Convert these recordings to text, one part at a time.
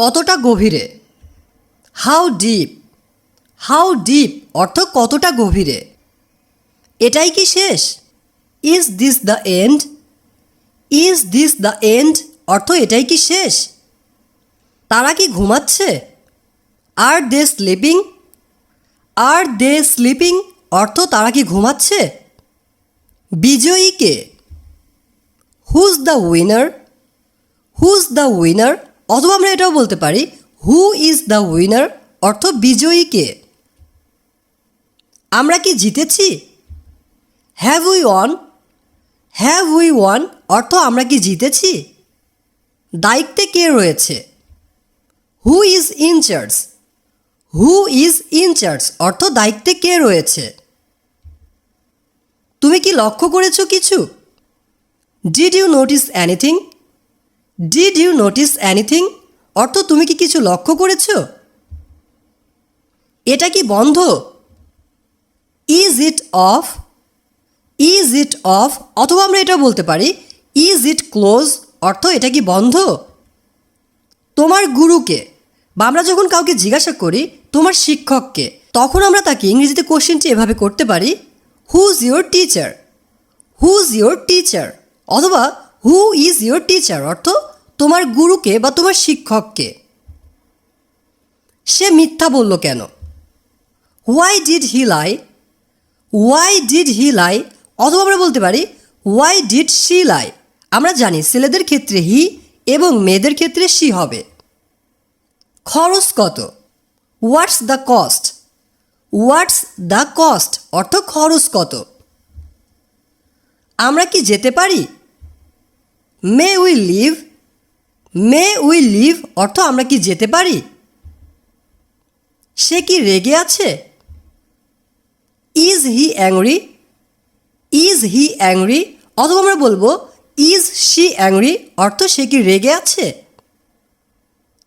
কতটা গভীরে। How deep, how deep অর্থ কতটা গভীরে। এটাই কি শেষ? Is this the end, is this the end অর্থ এটাই কি শেষ। তারা কি ঘুমাচ্ছে? আর দে স্লিপিং, আর দে স্লিপিং অর্থ তারা কি ঘুমাচ্ছে। বিজয়ী কে? Who's the winner, who's the winner অথবা আমরা এটাও বলতে পারি হু ইজ দ্য উইনার অর্থ বিজয়ী কে। আমরা কি জিতেছি? Have we won, have we won অর্থ আমরা কি জিতেছি। দায়িত্বে কে রয়েছে? Who is in charge, who is in charge অর্থ দায়িত্বে কে রয়েছে। তুমি কি লক্ষ্য করেছো কিছু? Did you notice anything, did you notice anything অর্থ তুমি কি কিছু লক্ষ্য করেছো। এটা কি বন্ধ? Is it off, is it off অথবা আমরা এটা বলতে পারি ইজ ইট ক্লোজ অর্থ এটা কি বন্ধ। তোমার গুরুকে বা আমরা যখন কাউকে জিজ্ঞাসা করি তোমার শিক্ষককে, তখন আমরা তাকে ইংরেজিতে কোশ্চেনটি এভাবে করতে পারি whose your teacher, whose your teacher অথবা হু ইজ ইউর টিচার অর্থ তোমার গুরুকে বা তোমার শিক্ষককে। সে মিথ্যা বলল কেন? Why did he lie, why did he lie অথবা আমরা বলতে পারি হোয়াই ডিড শি লাই। আমরা জানি ছেলেদের ক্ষেত্রে হি এবং মেয়েদের ক্ষেত্রে শি হবে। খরচ কত? What's the cost, what's the cost অর্থ খরচ কত। আমরা কি যেতে পারি? মে we live, May we live অর্থ আমরা কি যেতে পারি। সে কি রেগে আছে? Is he angry, is he angry অথবা আমরা বলবো ইজ শি অ্যাংরি অর্থ সে কি রেগে আছে।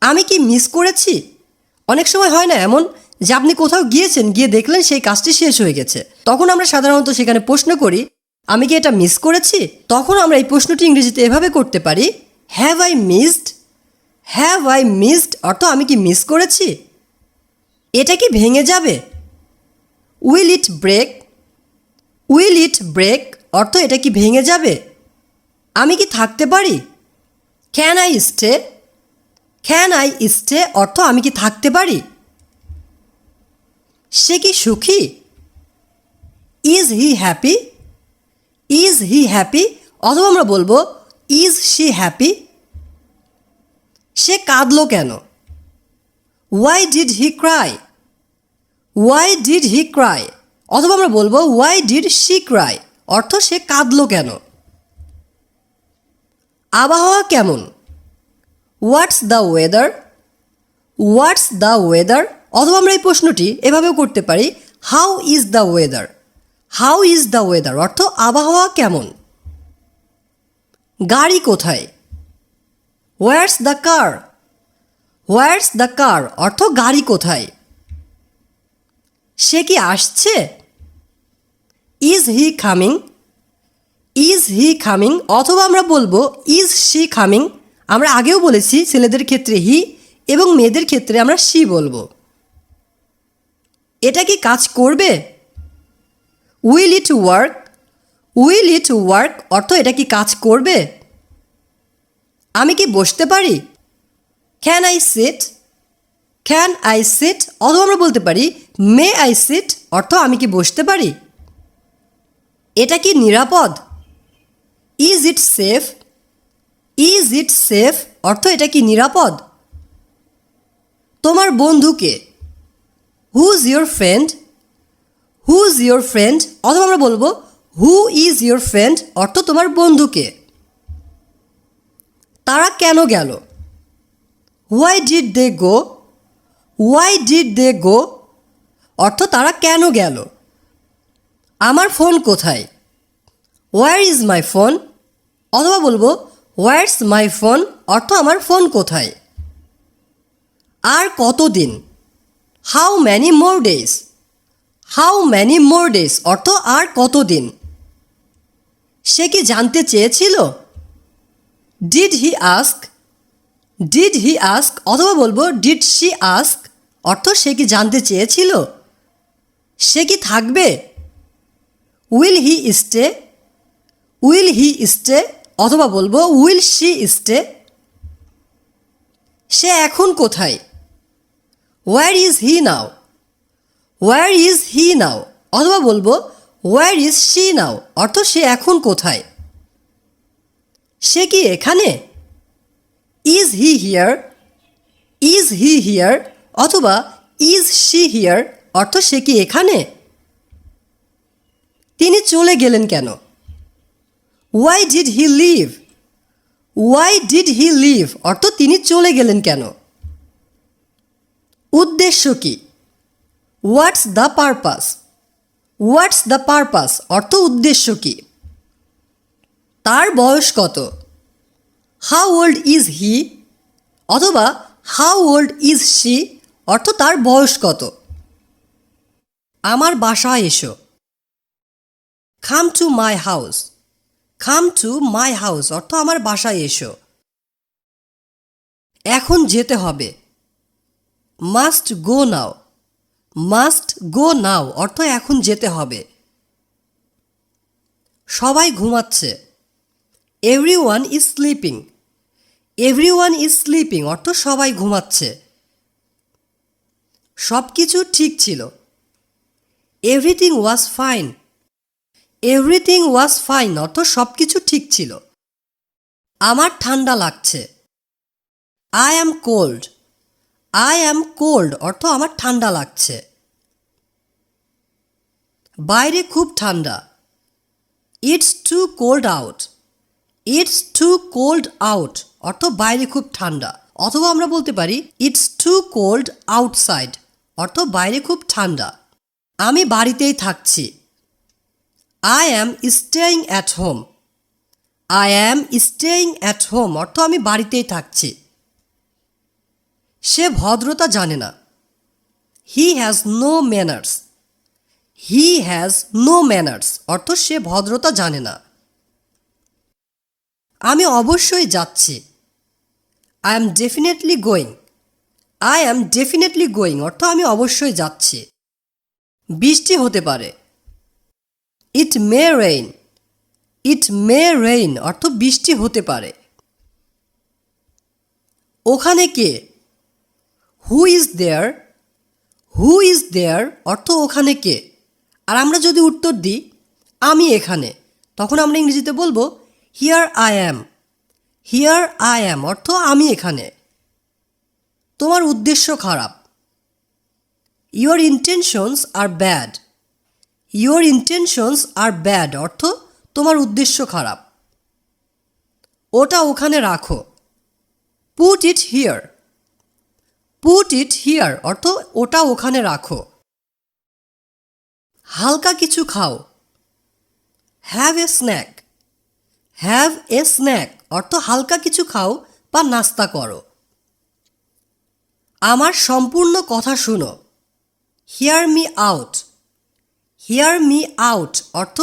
আমি কি মিস করেছি? অনেক সময় হয় না এমন যে আপনি কোথাও গিয়েছেন, গিয়ে দেখলেন সেই কাজটি শেষ হয়ে গেছে, তখন আমরা সাধারণত সেখানে প্রশ্ন করি আমি কি এটা মিস করেছি। তখন আমরা এই প্রশ্নটি ইংরেজিতে এভাবে করতে পারি have I missed, have I missed অর্থ আমি কি মিস করেছি। এটা কি ভেঙে যাবে? Will it break, will it break অর্থ এটা কি ভেঙে যাবে। আমি কি থাকতে পারি? Can I stay, can I stay অর্থ আমি কি থাকতে পারি। সে কি সুখী? Is he happy, is he happy অথবা আমরা বলবো ইজ শি হ্যাপি। সে কাঁদলো কেন? Why did he cry, why did he Cry অথবা আমরা বলবো হোয়াই ডিড শি ক্রাই অর্থ সে কাঁদলো কেন। আবহাওয়া কেমন? What's the weather, what's the weather অথবা আমরা এই প্রশ্নটি এভাবেও করতে পারি how is the weather, how is the weather অর্থ আবহাওয়া কেমন। গাড়ি কোথায়? What's the car, what's the car অর্থ গাড়ি কোথায়। সে কি আসছে? Is he coming, is he coming অথবা আমরা বলবো ইজ শি কামিং। আমরা আগেও বলেছি ছেলেদের ক্ষেত্রে হি এবং মেয়েদের ক্ষেত্রে আমরা শি বলবো। এটা কি কাজ করবে? Will it work, will it work অর্থ এটা কি কাজ করবে। আমি কি বসতে পারি? Can I sit, can I sit অথবা আমরা বলতে পারি মে আই সিট অর্থ আমি কি বসতে পারি। এটা কি নিরাপদ? Is it safe, is it safe অর্থ এটা কি নিরাপদ। তোমার বন্ধুকে? Whose your friend, whose your friend অথবা আমরা বলবো হু ইজ ইয়োর ফ্রেন্ড অর্থ তোমার বন্ধুকে। তারা কেন গেল? Why did they go, why did they go অর্থ তারা কেন গেল। আমার ফোন কোথায়? হোয়ার ইজ মাই ফোন অথবা বলবো হোয়াটস মাই ফোন অর্থ আমার ফোন কোথায়। আর কতদিন? How many more days, how many more days অর্থ আর কতদিন। সে কি জানতে চেয়েছিল? Did he ask, did he ask অথবা বলবো ডিড শি আস্ক অর্থ সে কি জানতে চেয়েছিল, সে কি থাকবে। Will he stay, will he stay অথবা বলবো উইল শি স্টে। সে এখন কোথায়, where is he now, where is he now অথবা বলবো ওয়্যার ইজ শি নাও অর্থ সে এখন কোথায়। সে কি এখানে, is he here, is he here অথবা ইজ শি হিয়ার অর্থ সে কি এখানে। তিনি চলে গেলেন কেন, why did he leave, why did he leave অর্থ তিনি চলে গেলেন কেন। উদ্দেশ্য কি, what's the purpose, what's the purpose অর্থ উদ্দেশ্য কি। তার বয়স কত, হাউ ওল্ড ইজ হি অথবা হাউ ওল্ড ইজ শি অর্থ তার বয়স কত। আমার বাসায় এসো, come to my house, come to my house অর্থ আমার বাসায় এসো। এখন যেতে হবে, মাস্ট গো নাও, মাস্ট গো নাও অর্থ এখন যেতে হবে। সবাই ঘুমাচ্ছে, everyone is sleeping, everyone is sleeping অর্থ সবাই ঘুমাচ্ছে। সব কিছু ঠিক ছিল, everything was fine, everything was fine অর্থ সব কিছু ঠিক ছিল। আমার ঠান্ডা লাগছে, I am cold, I am cold অর্থ আমার ঠান্ডা লাগছে। বাইরে খুব ঠান্ডা, it's too cold out, it's too cold out অর্থ বাইরে খুব ঠান্ডা অথবা আমরা বলতে পারি ইটস টু কোল্ড আউটসাইড অর্থ বাইরে খুব ঠান্ডা। আমি বাড়িতেই থাকছি, I am staying at home, I am staying at home অর্থ আমি বাড়িতেই থাকছি। সে ভদ্রতা জানে না, he has no manners, he has no manners অর্থ সে ভদ্রতা জানে না। আমি অবশ্যই যাচ্ছি, I am definitely going, I am definitely going অর্থ আমি অবশ্যই যাচ্ছি। বৃষ্টি হতে পারে, ইট মে রেইন, ইট মে রেইন অর্থ বৃষ্টি হতে পারে। ওখানে কে, who is there, who is there অর্থ ওখানে কে। আর আমরা যদি উত্তর দিই আমি এখানে, তখন আমরা ইংরেজিতে বলবো here I am, here I am অর্থ আমি এখানে। তোমার উদ্দেশ্য খারাপ, your intentions are bad, your intentions are bad অর্থ তোমার উদ্দেশ্য খারাপ। ওটা ওখানে রাখো, put it here, put it here অর্থ ওটা ওখানে রাখো। হালকা কিছু খাও, have a snack, have a snack অর্থ হালকা কিছু খাও বা নাস্তা করো। আমার সম্পূর্ণ কথা শুনো, hear me out, hear me out অর্থ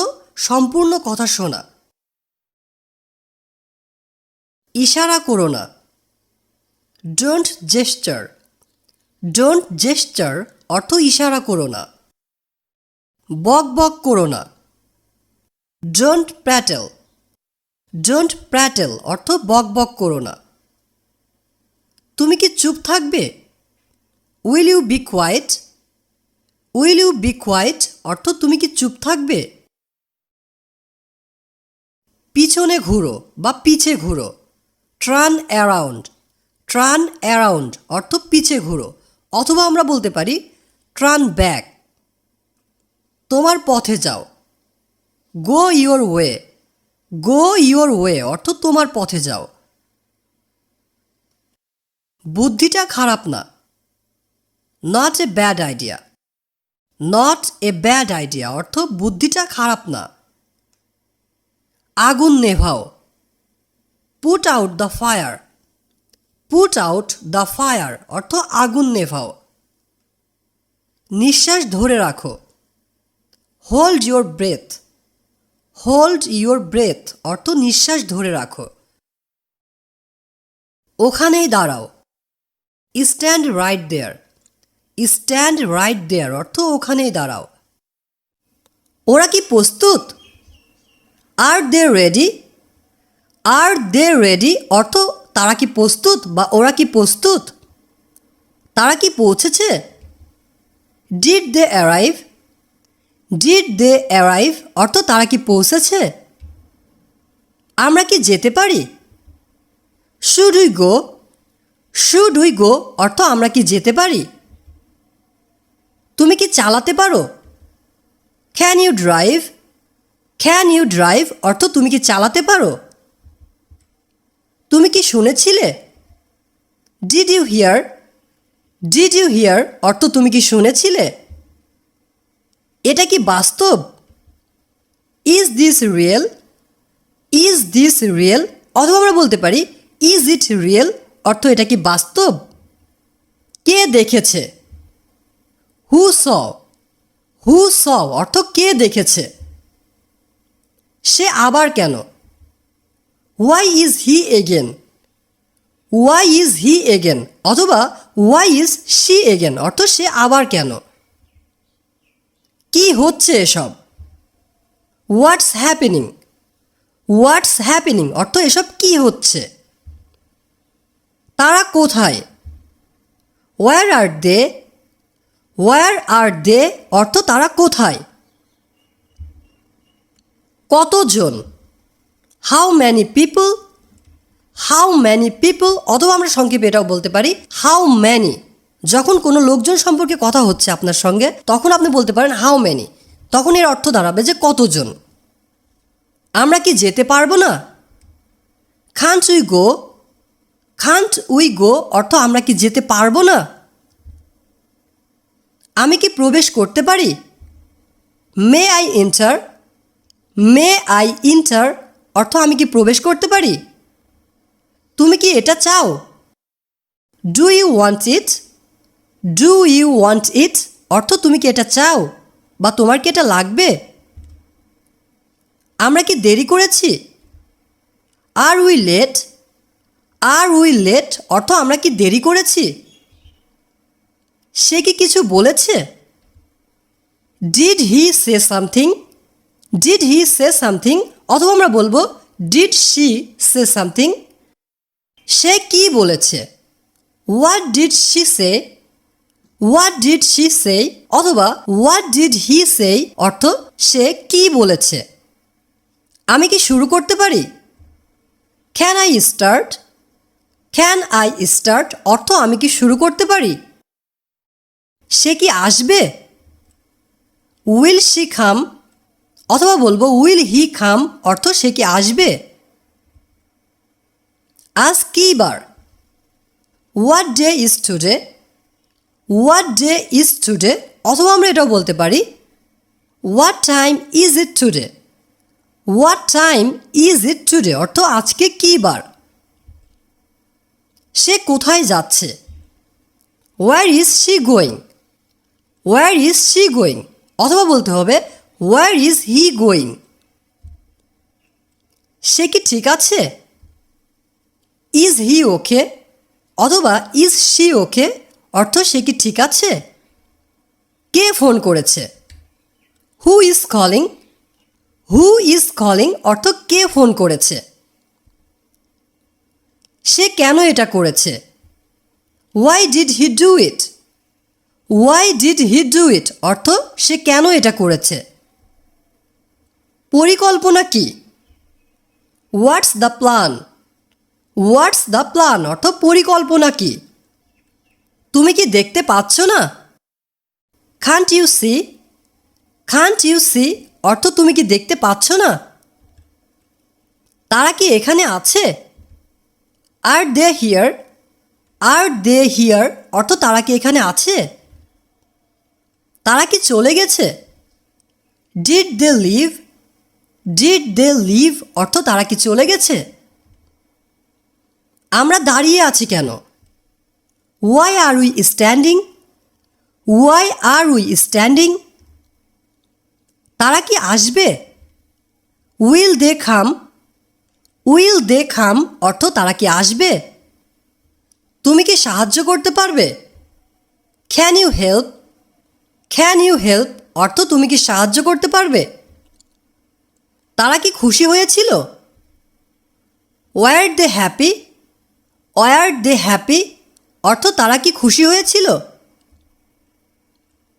সম্পূর্ণ কথা শোনা। ইশারা করো না, ডোন্ট জেস্টার, ডোন্ট জেস্টার অর্থ ইশারা করো না। বক বক করো না, ডোন্ট প্র্যাটেল, ডোন্ট প্র্যাটেল অর্থ বক বক করো না। তুমি কি চুপ থাকবে, will you be quiet, will you be quiet অর্থ তুমি কি চুপ থাকবে। পিছনে ঘুরো বা পিছে ঘুরো, টার্ন অ্যারাউন্ড, টার্ন অ্যারাউন্ড অর্থ পিছে ঘুরো অথবা আমরা বলতে পারি টার্ন ব্যাক। তোমার পথে যাও, go your way, go your way অর্থ তোমার পথে যাও। বুদ্ধিটা খারাপ না, not a bad idea, not a bad idea অর্থ বুদ্ধিটা খারাপ না। আগুন নেভাও, put out the fire, put out the fire অর্থ আগুন নেভাও। নিঃশ্বাস ধরে রাখো, hold your breath, hold your breath অর্থ নিঃশ্বাস ধরে রাখো। ওখানেই দাঁড়াও। Stand right there. Stand right there অর্থ ওখানেই দাঁড়াও। ওরা কি প্রস্তুত? আর দে রেডি? আর দে রেডি অর্থ তারা কি প্রস্তুত বা ওরা কি প্রস্তুত? তারা কি পৌঁছেছে? Did they arrive? Did they arrive অর্থ তারা কি পৌঁছেছে? আমরা কি যেতে পারি? Should we go? Should we go অর্থ আমরা কি যেতে পারি? তুমি কি চালাতে পারো? Can you drive? Can you drive অর্থ তুমি কি চালাতে পারো? তুমি কি শুনেছিলে? Did you hear? Did you hear অর্থ তুমি কি শুনেছিলে? এটা কি বাস্তব? Is this real? Is this real অথবা আমরা বলতে পারি ইজ ইট রিয়েল অর্থ এটা কি বাস্তব? কে দেখেছে? হু স? হু স অর্থ কে দেখেছে? সে আবার কেন? Why is he again? Why is he again অথবা হোয়াই ইজ শি এগেন অর্থ সে আবার কেন? কি হচ্ছে এসব? What's happening? হোয়াটস হ্যাপেনিং অর্থ এসব কি হচ্ছে? তারা কোথায়? ওয়ার আর দে? ওয়ার আর দে অর্থ তারা কোথায়? কতজন? How many people? How many people অথবা আমরা সংক্ষেপে এটাও বলতে পারি হাউ ম্যানি। যখন কোনো লোকজন সম্পর্কে কথা হচ্ছে আপনার সঙ্গে তখন আপনি বলতে পারেন হাউ ম্যানি, তখন এর অর্থ দাঁড়াবে যে কতজন। আমরা কি যেতে পারবো না? Can't we go? Can't we go অর্থ আমরা কি যেতে পারবো না? আমি কি প্রবেশ করতে পারি? May I enter? May I enter অর্থ আমি কি প্রবেশ করতে পারি? তুমি কি এটা চাও? Do you want it? Do you want it অর্থ তুমি কি এটা চাও বা তোমার কি এটা লাগবে? আমরা কি দেরি করেছি? Are we late? Are we late অর্থ আমরা কি দেরি করেছি? সে কি কিছু বলেছে? Did he say something? Did he say something অথবা আমরা বলবো ডিড শি সে সামথিং? সে কি বলেছে? What did she say? What did she say অথবা হোয়াট ডিড হি সে অর্থ সে কি বলেছে? আমি কি শুরু করতে পারি? Can I start? Can I start অর্থ আমি কি শুরু করতে পারি? সে কি আসবে? উইল শি কাম অথবা বলবো উইল হি কাম অর্থ সে কি আসবে? আজ কি বার? What day is today? What day is today অথবা আমরা এটাও বলতে পারি what time is it today? What time is it today অর্থ আজকে কি বার? সে কোথায় যাচ্ছে? Where is she going? Where is she going অথবা বলতে হবে হোয়ার ইজ হি গোয়িং? সে কি ঠিক আছে? ইজ হি ওকে অথবা ইজ শি ওকে অর্থ সে কি ঠিক আছে? কে ফোন করেছে? Who is calling? Who is calling অর্থ কে ফোন করেছে? সে কেন এটা করেছে? Why did he do it? Why did he do it অর্থ সে কেন এটা করেছে? পরিকল্পনা কি? What's the plan? What's the plan অর্থ পরিকল্পনা কি? তুমি কি দেখতে পাচ্ছ না? Can't you see? Can't you see অর্থ তুমি কি দেখতে পাচ্ছ না? তারা কি এখানে আছে? Are they here? Are they here অর্থ তারা কি এখানে আছে? তারা কি চলে গেছে? Did they leave? Did they leave অর্থ তারা কি চলে গেছে? আমরা দাঁড়িয়ে আছি কেন? Why are we standing? Why are we standing? তারা কি আসবে? Will they come? Will they কাম অর্থ তারা কি আসবে? তুমি কি সাহায্য করতে পারবে? Can you help? Can you help অর্থ তুমি কি সাহায্য করতে পারবে? তারা কি খুশি হয়েছিল? Were they happy? Were they happy অর্থ তারা কি খুশি হয়েছিল?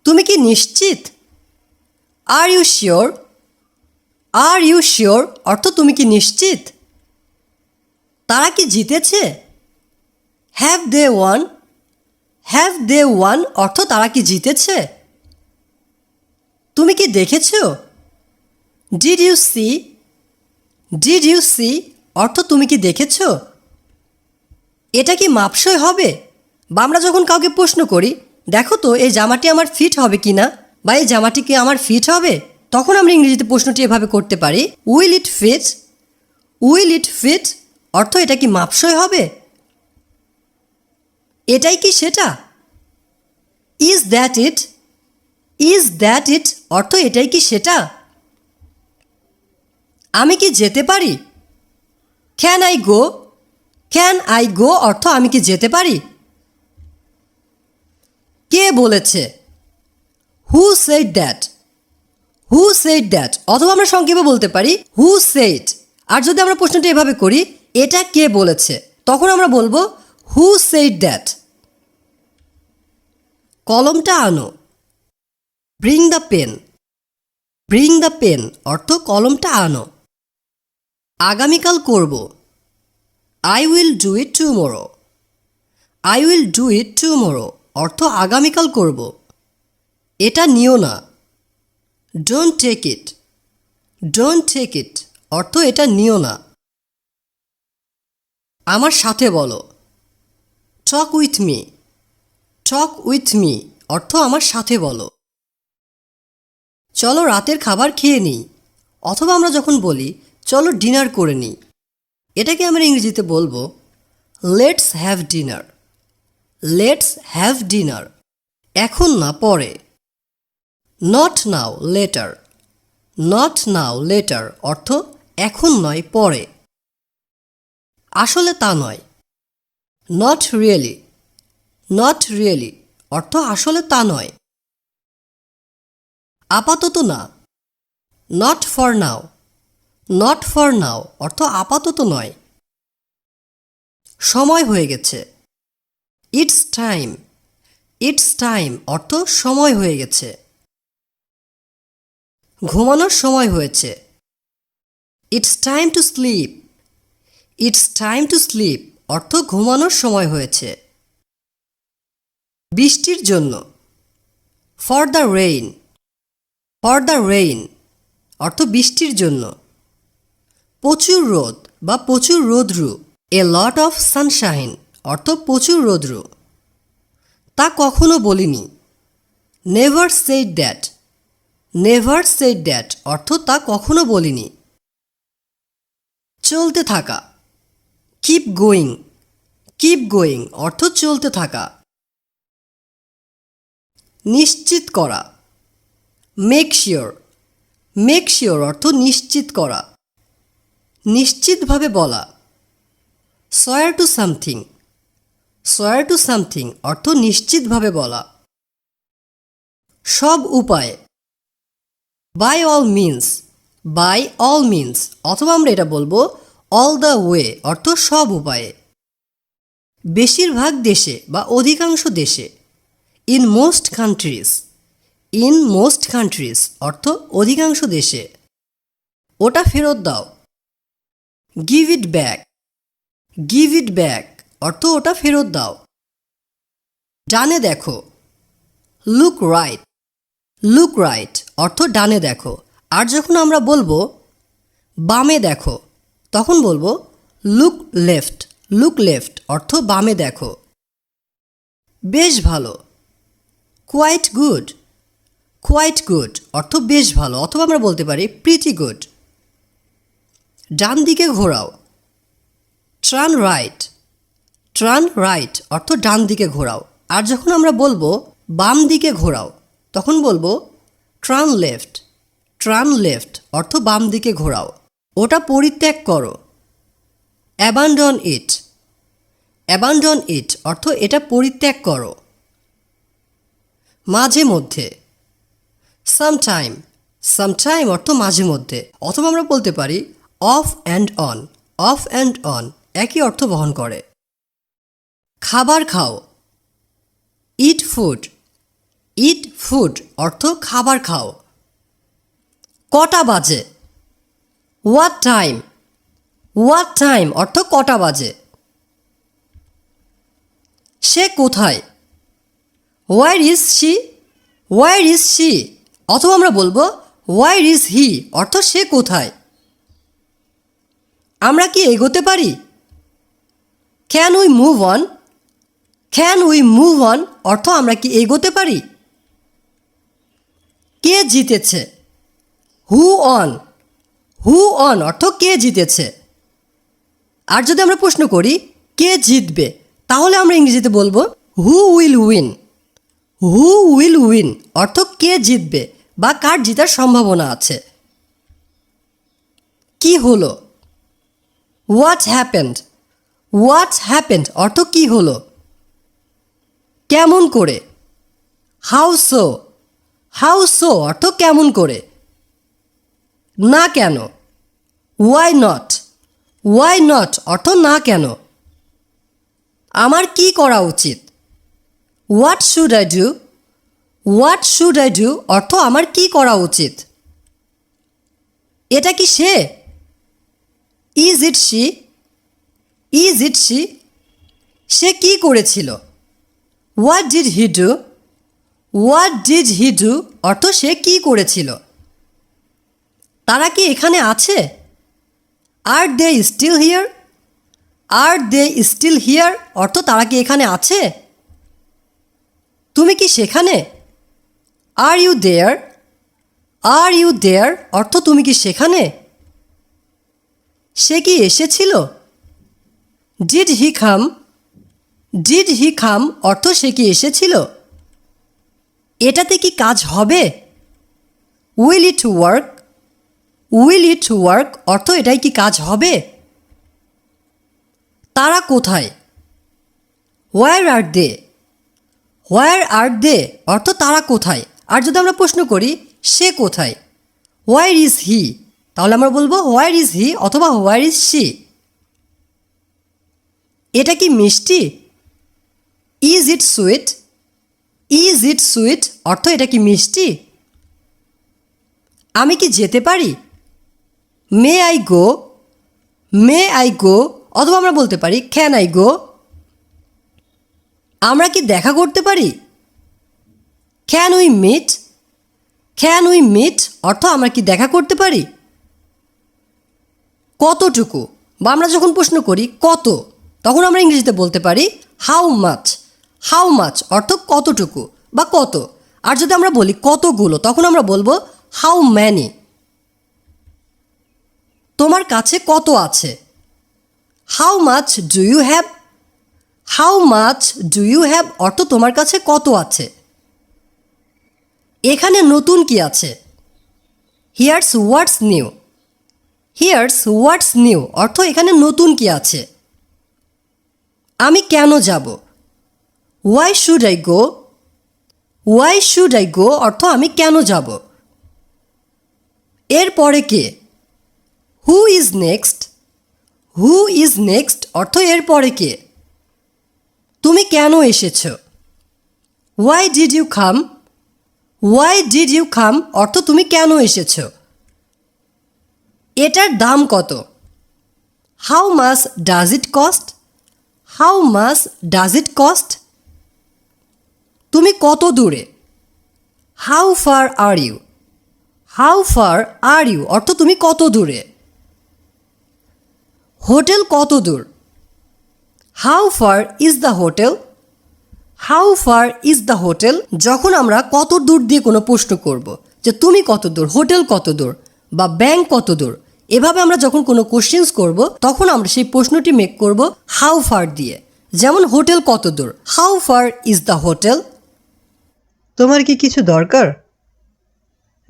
তুমি কি নিশ্চিত? Are you sure? Are you sure অর্থ তুমি কি নিশ্চিত? তারা কি জিতেছে? Have they won? Have they won অর্থ তারা কি জিতেছে? তুমি কি দেখেছ? Did you see? Did you see অর্থ তুমি কি দেখেছ? এটা কি মাপসই হবে? বা আমরা যখন কাউকে প্রশ্ন করি, দেখো তো এই জামাটি আমার ফিট হবে কি না, বা এই জামাটি কি আমার ফিট হবে, তখন আমরা ইংরেজিতে প্রশ্নটি এভাবে করতে পারি, will it fit? Will it fit অর্থ এটা কি মাপসই হবে? এটাই কি সেটা? Is that it? Is that it অর্থ এটাই কি সেটা? আমি কি যেতে পারি? Can I go? Can I go অর্থ আমি কি যেতে পারি? কে বলেছে? Who said that? Who said that অথবা আমরা সংক্ষেপে বলতে পারি হু সেড। আর যদি আমরা প্রশ্নটি এভাবে করি, এটা কে বলেছে, তখন আমরা বলবো হু সেড দ্যাট। কলমটা আনো। Bring the pen. Bring the pen অর্থ কলমটা আনো। আগামীকাল করব। I will do it tomorrow. I will do it tomorrow অর্থ আগামীকাল করব। এটা নিও না। Don't take it. Don't take it অর্থ এটা নিও না। আমার সাথে বলো। Talk with me. Talk with me অর্থ আমার সাথে বলো। চলো রাতের খাবার খেয়ে নিই, অথবা আমরা যখন বলি চলো ডিনার করে নিই, এটাকে আমরা ইংরেজিতে বলবো let's have dinner. Let's have dinner. এখন না, পরে। Not now, letter. Not now, letter অর্থ এখন নয়, পরে। আসলে তা নয়। Not really. নট রিয়েলি অর্থ আসলে তা নয়। আপাতত না। Not for now. Not for now অর্থ আপাতত নয়। সময় হয়ে গেছে। It's time. ইটস টাইম অর্থ সময় হয়ে গেছে। ঘুমানোর সময় হয়েছে। It's time to sleep. It's time to sleep অর্থ ঘুমানোর সময় হয়েছে। বৃষ্টির জন্য। For the rain. For the rain অর্থ বৃষ্টির জন্য। প্রচুর রোদ বা প্রচুর রৌদ্রু। এ লট অফ সানশাইন অর্থ প্রচুর রৌদ্রু। তা কখনো বলিনি। Never said that. Never said that অর্থ তা কখনো বলিনি। চলতে থাকা। Keep going. কিপ গোয়িং অর্থ চলতে থাকা। নিশ্চিত করা। Make sure. মেক শিওর অর্থ নিশ্চিত করা। নিশ্চিতভাবে বলা। Swear to something. Swear to something অর্থ নিশ্চিতভাবে বলা। সব উপায়ে। By all means. By all means অথবা আমরা এটা বলবো অল দ্য ওয়ে অর্থ সব উপায়ে। বেশিরভাগ দেশে বা অধিকাংশ দেশে। In most countries. In most countries অর্থ অধিকাংশ দেশে। ওটা ফেরত দাও। Give it back. Give it back অর্থ ওটা ফেরত দাও। ডানে দেখো। Look right. লুক রাইট অর্থ ডানে দেখো। আর যখন আমরা বলবো বামে দেখো, তখন বলবো লুক লেফট। লুক লেফট অর্থ বামে দেখো। বেশ ভালো। Quite good. কোয়াইট গুড অর্থ বেশ ভালো, অথবা আমরা বলতে পারি প্রিটি গুড। ডান দিকে ঘোরাও। Turn right. টার্ন রাইট অর্থ ডান দিকে ঘোরাও। আর যখন আমরা বলবো বাম দিকে ঘোরাও, তখন বলবো টার্ন লেফট। টার্ন লেফট অর্থ বাম দিকে ঘোরাও। ওটা পরিত্যাগ করো। অ্যাবান্ডন ইট। অ্যাবান্ডন ইট অর্থ এটা পরিত্যাগ করো। মাঝে মধ্যে, সামটাইম, সামটাইম অর্থ মাঝে মধ্যে, অথবা আমরা বলতে পারি of and on, of and on একই অর্থ বহন করে। খাবার খাও, ইট ফুড, ইট ফুড অর্থ খাবার খাও। কটা বাজে, হোয়াট টাইম, হোয়াট টাইম অর্থ কটা বাজে। সে কোথায়, হোয়ার is she, where is she অথবা আমরা বলবো হোয়ার ইজ হি অর্থ সে কোথায়। আমরা কি এগোতে পারি, can we move on, can we move on অর্থ আমরা কি এগোতে পারি। কে জিতেছে, হু অন, হু অন অর্থ কে জিতেছে। আর যদি আমরা প্রশ্ন করি কে জিতবে, তাহলে আমরা ইংরেজিতে বলবো who will win, who will win অর্থ কে জিতবে বা কার জেতার সম্ভাবনা আছে। কি হলো, হোয়াট হ্যাপেন্ড, হোয়াট হ্যাপেন্ড অর্থ কি হলো। কেমন করে, হাউ সো, হাউ সো অর্থ কেমন করে। না কেন, ওয়াই নট, ওয়াই নট অর্থ না কেন। আমার কি করা উচিত, what should I do, what should I do অর্থ আমার কি করা উচিত। এটা কি সে, is it she, is it she সে কি করেছিল, what did he do, what did he do অর্থ সে কি করেছিল। তারা কি এখানে আছে, are they still here, are they still here অর্থ তারা কি এখানে আছে। তুমি কি সেখানে, are you there, are you there অর্থ তুমি কি সেখানে। সে কি এসেছিল, did he come, did he কাম অর্থ সে কি এসেছিল। এটাতে কি কাজ হবে, will it work, will it work অর্থ এটাই কি কাজ হবে। তারা কোথায়, হোয়ার আর দে, হোয়ার আর দে অর্থ তারা কোথায়। আর যদি আমরা প্রশ্ন করি সে কোথায়, হোয়ার ইজ হি, তাহলে আমরা বলবো হোয়ার ইজ হি অথবা হোয়ার ইজ শি। এটা কি মিষ্টি, is it sweet, is it sweet অর্থ এটা কি মিষ্টি। আমি কি যেতে পারি, may I go, may I go অথবা আমরা বলতে পারি ক্যান আই গো। আমরা কি দেখা করতে পারি, can we meet, can we meet অর্থ আমরা কি দেখা করতে পারি। কতটুকু, বা আমরা যখন প্রশ্ন করি কত, তখন আমরা ইংরেজিতে বলতে পারি হাউ মাচ, হাউ মাচ অর্থ কতটুকু বা কত। আর যদি আমরা বলি কতগুলো, তখন আমরা বলবো হাউ ম্যানি। তোমার কাছে কত আছে, how much do you have, how much do you have অর্থ তোমার কাছে কত আছে। এখানে নতুন কি আছে, here's what's new, here's what's new অর্থ এখানে নতুন কি আছে। আমি কেন যাব, why should I go, why should I go অর্থ আমি কেন যাব। এরপরে কে, who is next, who is next অর্থ এরপরে কে। তুমি কেন এসেছ, why did you come, why did you কাম অর্থ তুমি কেন এসেছ। এটার দাম কত, how much does it cost, how much does it cost. তুমি কত দূরে, how far are you, how far are you অর্থ তুমি কত দূরে। হোটেল কত দূর, how far is the hotel, how far is the hotel যখন আমরা কত দূর দিয়ে কোনো প্রশ্ন করব, যে তুমি কত দূর, হোটেল কত দূর বা ব্যাংক কত দূর, এভাবে আমরা যখন কোনো কোশ্চেন্স করব তখন আমরা সেই প্রশ্নটি মেক করব হাউ ফার দিয়ে। যেমন হোটেল কত দূর, how far is the hotel. তোমার কি কিছু দরকার,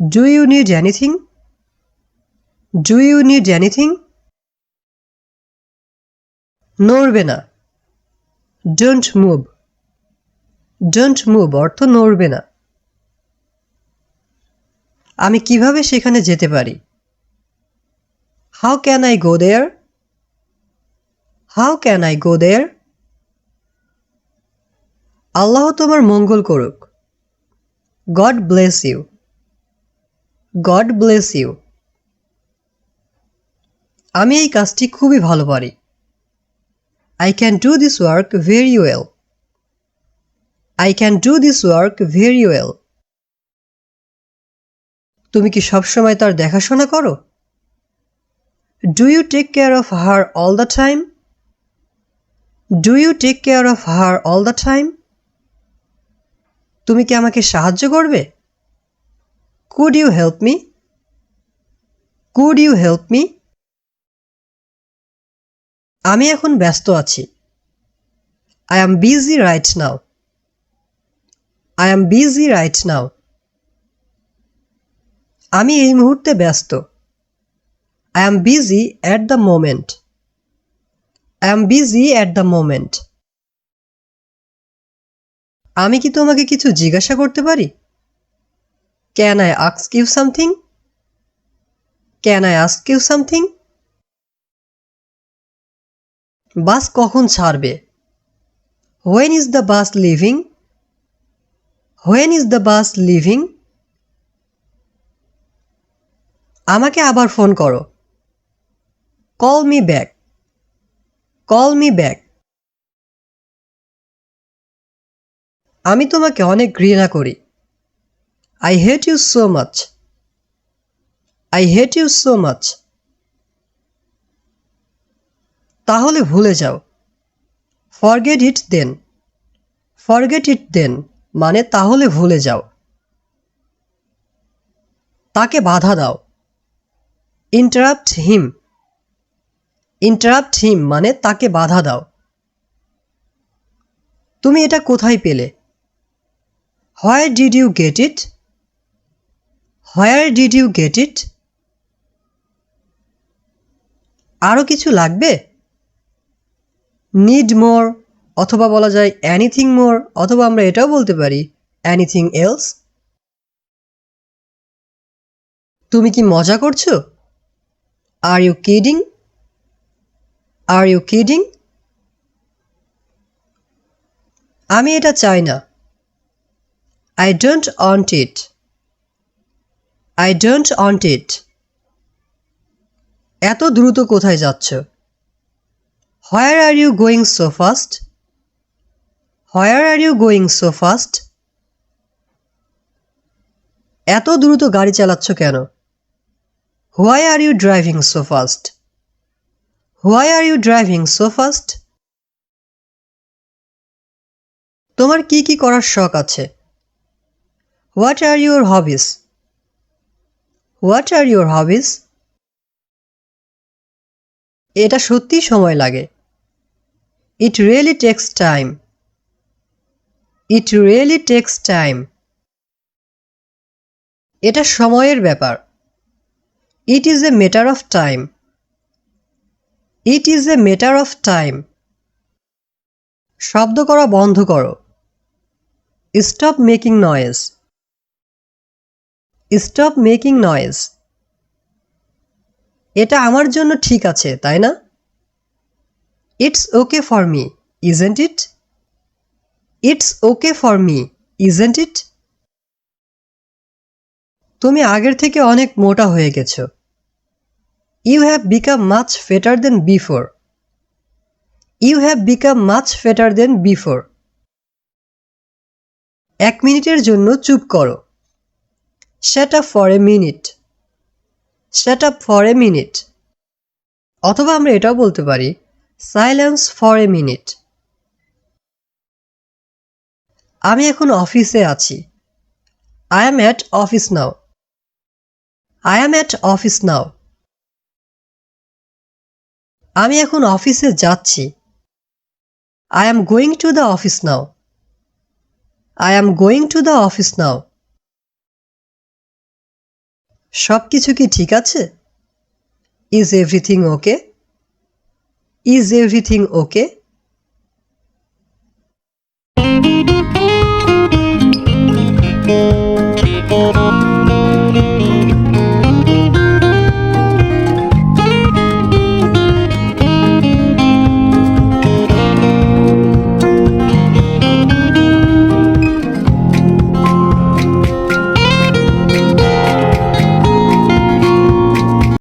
do you need anything, do you need anything. নড়বে না, ডোন্ট মুভ। ডোন্ট মুভ অর্থ নড়বে না। আমি কিভাবে সেখানে যেতে পারি? How can I go there? How can I go there? আল্লাহ তোমার মঙ্গল করুক। God bless you. God bless you. আমি এই কাজটি খুবই ভালো পারি। I can do this work very well. I can do this work very well. তুমি কি সবসময় তার দেখাশোনা করো? Do you take care of her all the time? Do you take care of her all the time? তুমি কি আমাকে সাহায্য করবে? Could you help me? Could you help me? আমি এখন ব্যস্ত আছি। I am busy right now. I am busy right now. আমি এই মুহূর্তে ব্যস্ত। I am busy at the moment. I am busy at the moment. আমি কি তোমাকে কিছু জিজ্ঞাসা করতে পারি? Can I ask you something? Can I ask you something? বাস কখন ছাড়বে? When is the bus leaving? When is the bus leaving? আমাকে আবার ফোন করো। Call me back. Call me back. আমি তোমাকে অনেক ঘৃণা করি। I hate you so much. I hate you so much. তাহলে ভুলে যাও। Forget it then. Forget it then মানে তাহলে ভুলে যাও। তাকে বাধা দাও। Interrupt him. Interrupt him মানে তাকে বাধা দাও। তুমি এটা কোথায় পেলে? Where did you get it? Where did you get it? আরো কিছু লাগবে? Need more অথবা বলা যায় anything more অথবা আমরা এটাও বলতে পারি anything else. তুমি কি মজা করছো? Are you kidding? Are you kidding? আমি এটা চাই না। I don't want it. I don't want it. এত দ্রুত কোথায় যাচ্ছ? Where are you going so fast? Where are you going so fast? এত দ্রুত গাড়ি চালাচ্ছ কেন? Why are you driving so fast? Why are you driving so fast? তোমার কি কি করার শখ আছে? What are your hobbies? What are your hobbies? এটা সত্যিই সময় লাগে। It really takes time. It really takes time. এটা সময়ের ব্যাপার। It is a matter of time. It is a matter of time. শব্দ করা বন্ধ করো। Stop making noise. Stop making noise. এটা আমার জন্য ঠিক আছে, তাই না? It's okay for me, isn't it? It's okay for me, isn't it? তুমি আগের থেকে অনেক মোটা হয়ে গেছো। You have become much fatter than before. You have become much fatter than before. 1 মিনিটের জন্য চুপ করো। Shut up for a minute. Shut up for a minute. অথবা আমরা এটাও বলতে পারি silence for a minute. আমি এখন অফিসে আছি। I am at office now. I am at office now. আমি এখন অফিসে যাচ্ছি। I am going to the office now. I am going to the office now. সবকিছু কি ঠিক আছে? Is everything okay? Is everything okay?